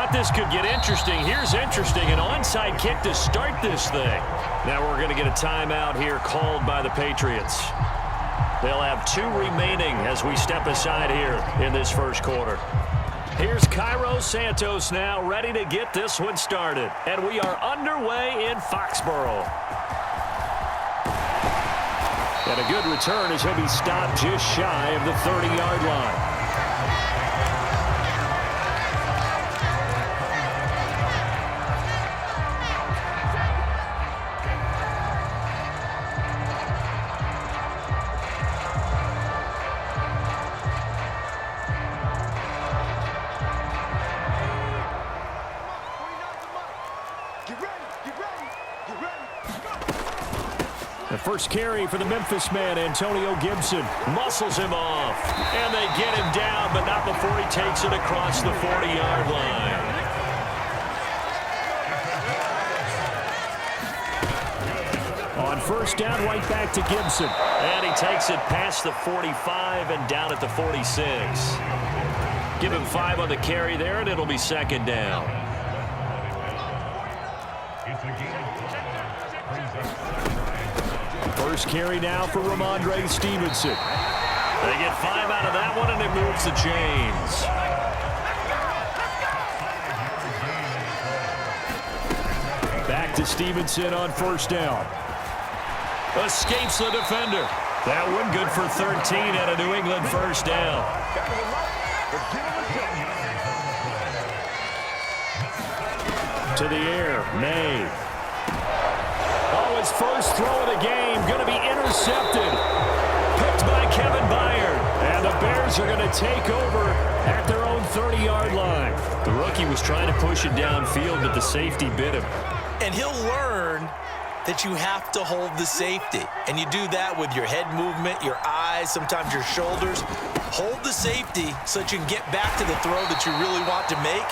thought this could get interesting. Here's interesting, an onside kick to start this thing. Now we're going to get a timeout here called by the Patriots. They'll have 2 remaining as we step aside here in this first quarter. Here's Cairo Santos now ready to get this one started. And we are underway in Foxborough. And a good return as he'll be stopped just shy of the 30-yard line. The first carry for the Memphis man, Antonio Gibson, muscles him off. And they get him down, but not before he takes it across the 40-yard line. On first down, right back to Gibson. And he takes it past the 45 and down at the 46. Give him 5 on the carry there, and it'll be second down. First carry now for Ramondre Stevenson. They get 5 out of that one, and it moves the chains. Back to Stevenson on first down. Escapes the defender. That one good for 13 at a New England first down. To the air, May. Oh, his first throw of the game going to be intercepted. Picked by Kevin Byard. And the Bears are going to take over at their own 30-yard line. The rookie was trying to push it downfield, but the safety bit him. And he'll learn that you have to hold the safety. And you do that with your head movement, your eyes, sometimes your shoulders. Hold the safety so that you can get back to the throw that you really want to make.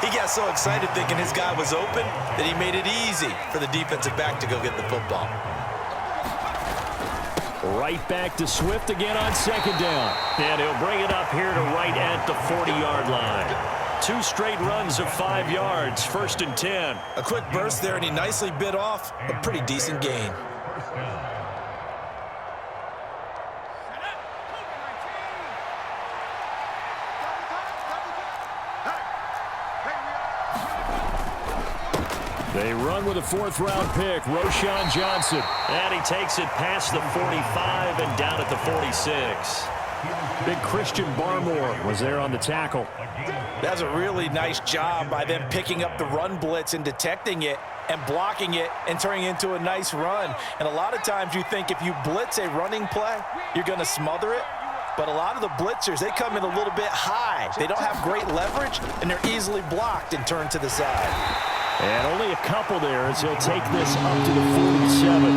He got so excited thinking his guy was open that he made it easy for the defensive back to go get the football. Right back to Swift again on second down. And he'll bring it up here to right at the 40-yard line. 2 straight runs of 5 yards, first and 10. A quick burst there, and he nicely bit off a pretty decent gain. They run with a 4th-round pick, Roschon Johnson. And he takes it past the 45 and down at the 46. Big Christian Barmore was there on the tackle. That's a really nice job by them picking up the run blitz and detecting it and blocking it and turning it into a nice run. And a lot of times you think if you blitz a running play, you're going to smother it. But a lot of the blitzers, they come in a little bit high. They don't have great leverage, and they're easily blocked and turned to the side. And only a couple there as he'll take this up to the 47.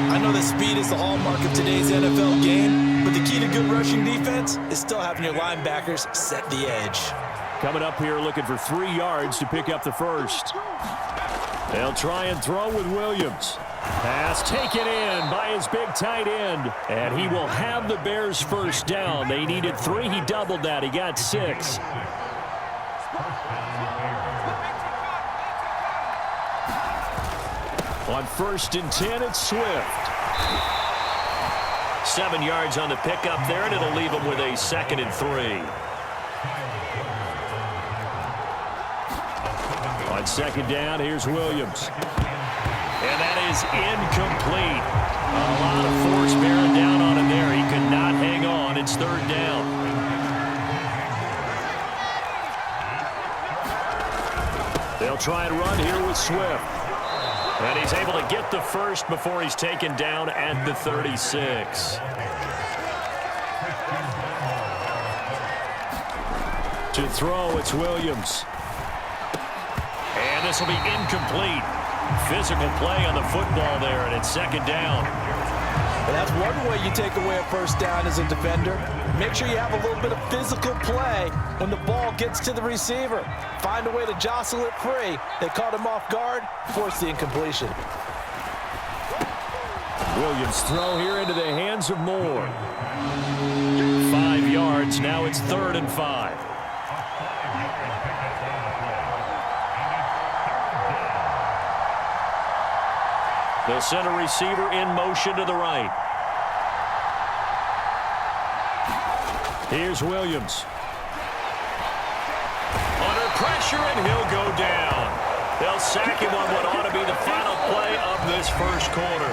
I know that speed is the hallmark of today's NFL game, but the key to good rushing defense is still having your linebackers set the edge. Coming up here looking for 3 yards to pick up the first. They'll try and throw with Williams. Pass taken in by his big tight end. And he will have the Bears first down. They needed 3. He doubled that. He got 6. On first and 10, it's Swift. 7 yards on the pickup there, and it'll leave him with a 2nd and 3. On second down, here's Williams. And that is incomplete. A lot of force bearing down on him there. He could not hang on. It's 3rd down. They'll try and run here with Swift. And he's able to get the first before he's taken down at the 36. To throw, it's Williams. And this will be incomplete. Physical play on the football there, and it's 2nd down. And that's one way you take away a first down as a defender. Make sure you have a little bit of physical play when the ball gets to the receiver. Find a way to jostle it free. They caught him off guard, forced the incompletion. Williams' throw here into the hands of Moore. 5 yards, now it's 3rd and 5. They'll send a receiver in motion to the right. Here's Williams. Under pressure, and he'll go down. They'll sack him on what ought to be the final play of this first quarter.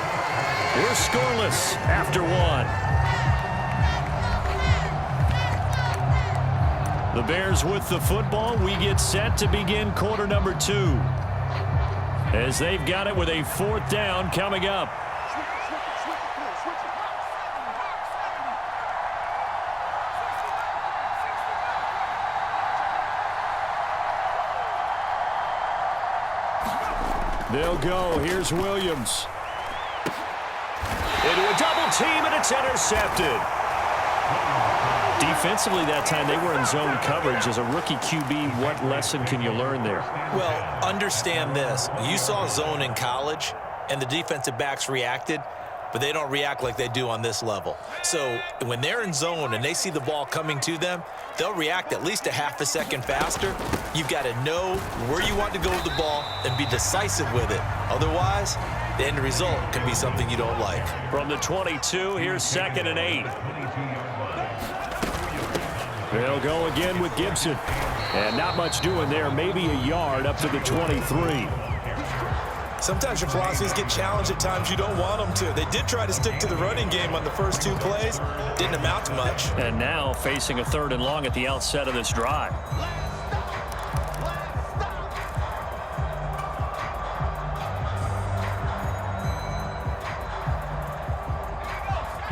We're scoreless after one. The Bears with the football. We get set to begin quarter number 2. As they've got it with a 4th down coming up. They'll go. Here's Williams. Into a double team, and it's intercepted. Defensively that time, they were in zone coverage. As a rookie QB, what lesson can you learn there? Well, understand this. You saw zone in college, and the defensive backs reacted, but they don't react like they do on this level. So when they're in zone and they see the ball coming to them, they'll react at least a half a second faster. You've got to know where you want to go with the ball and be decisive with it. Otherwise, the end result can be something you don't like. From the 22, here's 2nd and 8. They'll go again with Gibson. And not much doing there. Maybe a yard up to the 23. Sometimes your philosophies get challenged at times you don't want them to. They did try to stick to the running game on the first 2 plays. Didn't amount to much. And now facing a 3rd and long at the outset of this drive.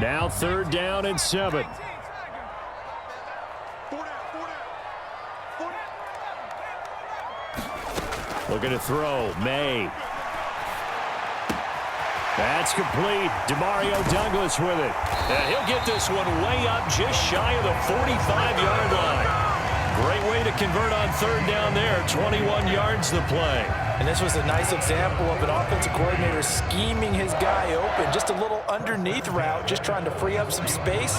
Now 3rd down and 7. Looking to throw. May. That's complete. Demario Douglas with it. And he'll get this one way up just shy of the 45-yard line. Great way to convert on 3rd down there. 21 yards the play. And this was a nice example of an offensive coordinator scheming his guy open. Just a little underneath route, just trying to free up some space.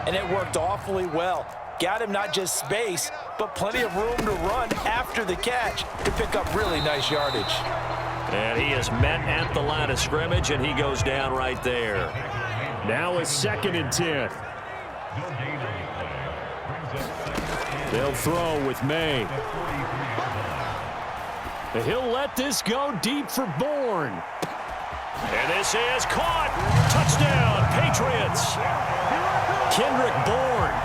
And it worked awfully well. Got him not just space, but plenty of room to run after the catch to pick up really nice yardage. And he is met at the line of scrimmage, and he goes down right there. Now it's 2nd and 10. They'll throw with May. He'll let this go deep for Bourne. And this is caught. Touchdown, Patriots. Kendrick Bourne,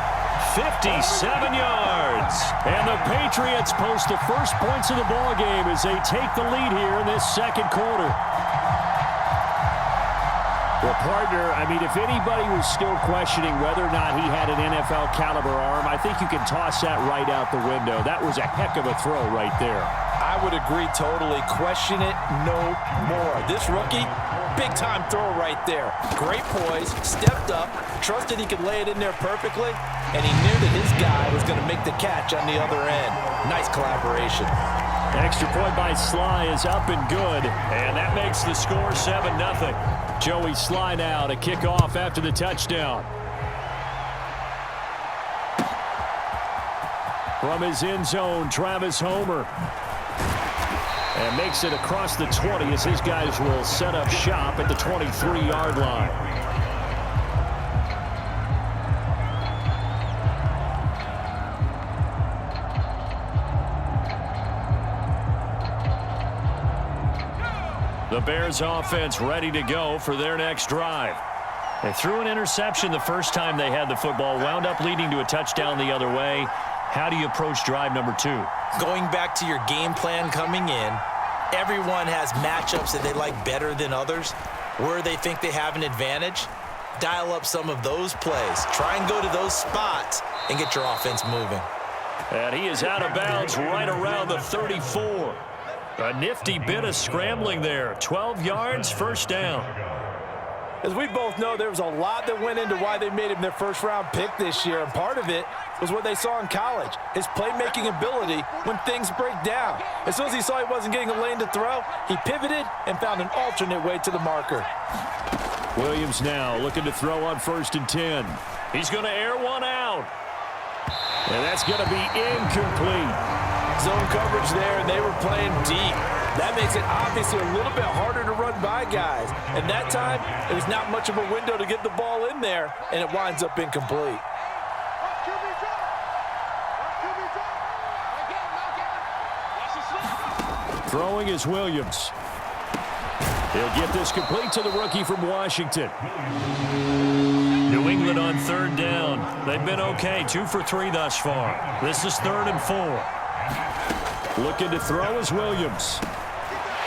57 yards. And the Patriots post the first points of the ball game as they take the lead here in this 2nd quarter. Well, partner, I mean, if anybody was still questioning whether or not he had an NFL caliber arm, I think you can toss that right out the window. That was a heck of a throw right there. I would agree totally. Question it no more. This rookie, big-time throw right there. Great poise, stepped up, trusted he could lay it in there perfectly, and he knew that his guy was going to make the catch on the other end. Nice collaboration. Extra point by Sly is up and good, and that makes the score 7-0. Joey Sly now to kick off after the touchdown. From his end zone, Travis Homer. And makes it across the 20 as his guys will set up shop at the 23-yard line. The Bears offense ready to go for their next drive. They threw an interception the first time they had the football, wound up leading to a touchdown the other way. How do you approach drive number 2? Going back to your game plan coming in, everyone has matchups that they like better than others. Where they think they have an advantage, dial up some of those plays. Try and go to those spots and get your offense moving. And he is out of bounds right around the 34. A nifty bit of scrambling there. 12 yards, first down. As we both know, there was a lot that went into why they made him their first-round pick this year, and part of it was what they saw in college, his playmaking ability when things break down. As soon as he saw he wasn't getting a lane to throw, he pivoted and found an alternate way to the marker. Williams now looking to throw on 1st and 10. He's going to air one out. And that's going to be incomplete. Zone coverage there, and they were playing deep. That makes it obviously a little bit harder to run by guys. And that time, there's not much of a window to get the ball in there, and it winds up incomplete. Throwing is Williams. He'll get this complete to the rookie from Washington. New England on third down. They've been okay, 2 for 3 thus far. This is 3rd and 4. Looking to throw is Williams.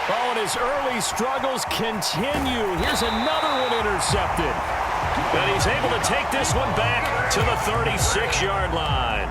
Oh, and his early struggles continue. Here's another one intercepted. And he's able to take this one back to the 36-yard line.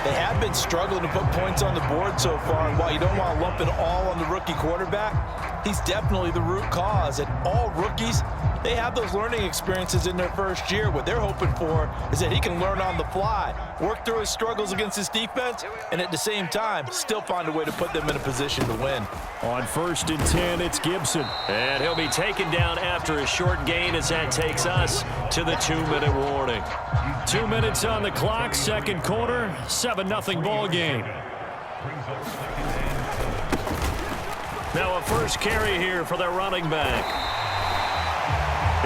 They have been struggling to put points on the board so far, and while you don't want to lump it all on the rookie quarterback, he's definitely the root cause. And all rookies, they have those learning experiences in their first year. What they're hoping for is that he can learn on the fly, work through his struggles against his defense, and at the same time, still find a way to put them in a position to win. On 1st and 10, it's Gibson. And he'll be taken down after a short gain as that takes us to the 2-minute warning. 2 minutes on the clock, second quarter, 7-0 ball game. Now a first carry here for their running back.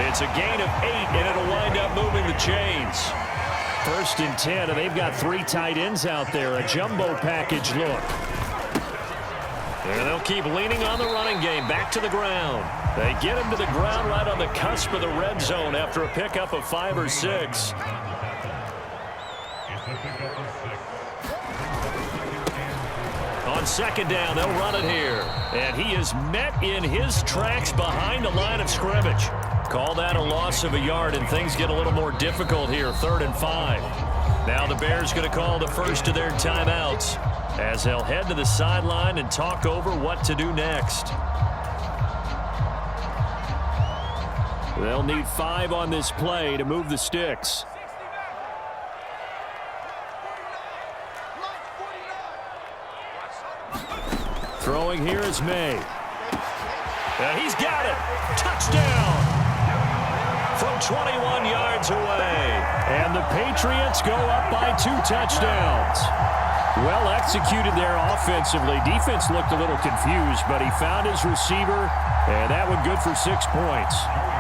It's a gain of 8, and it'll wind up moving the chains. 1st and 10, and they've got 3 tight ends out there, a jumbo package look. And they'll keep leaning on the running game, back to the ground. They get him to the ground right on the cusp of the red zone after a pickup of 5 or 6. On 2nd down, they'll run it here. And he is met in his tracks behind the line of scrimmage. Call that a loss of a yard, and things get a little more difficult here, 3rd and 5. Now the Bears going to call the first of their timeouts as they'll head to the sideline and talk over what to do next. They'll need 5 on this play to move the sticks. Throwing here is May. And he's got it. Touchdown. From 21 yards away. And the Patriots go up by 2 touchdowns. Well executed there offensively. Defense looked a little confused, but he found his receiver, and that one good for 6 points.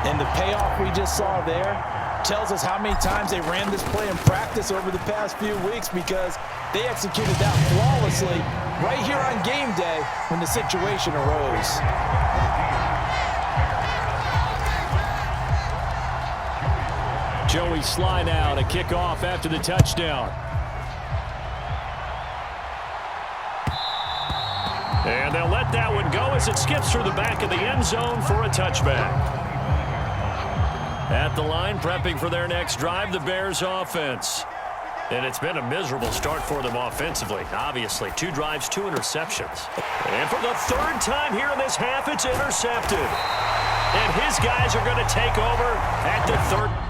And the payoff we just saw there tells us how many times they ran this play in practice over the past few weeks, because they executed that flawlessly right here on game day when the situation arose. Joey slide out, a kickoff after the touchdown. And they'll let that one go as it skips through the back of the end zone for a touchback. At the line, prepping for their next drive, the Bears offense. And it's been a miserable start for them offensively, obviously. 2 drives, 2 interceptions. And for the 3rd time here in this half, it's intercepted. And his guys are going to take over at the 3rd.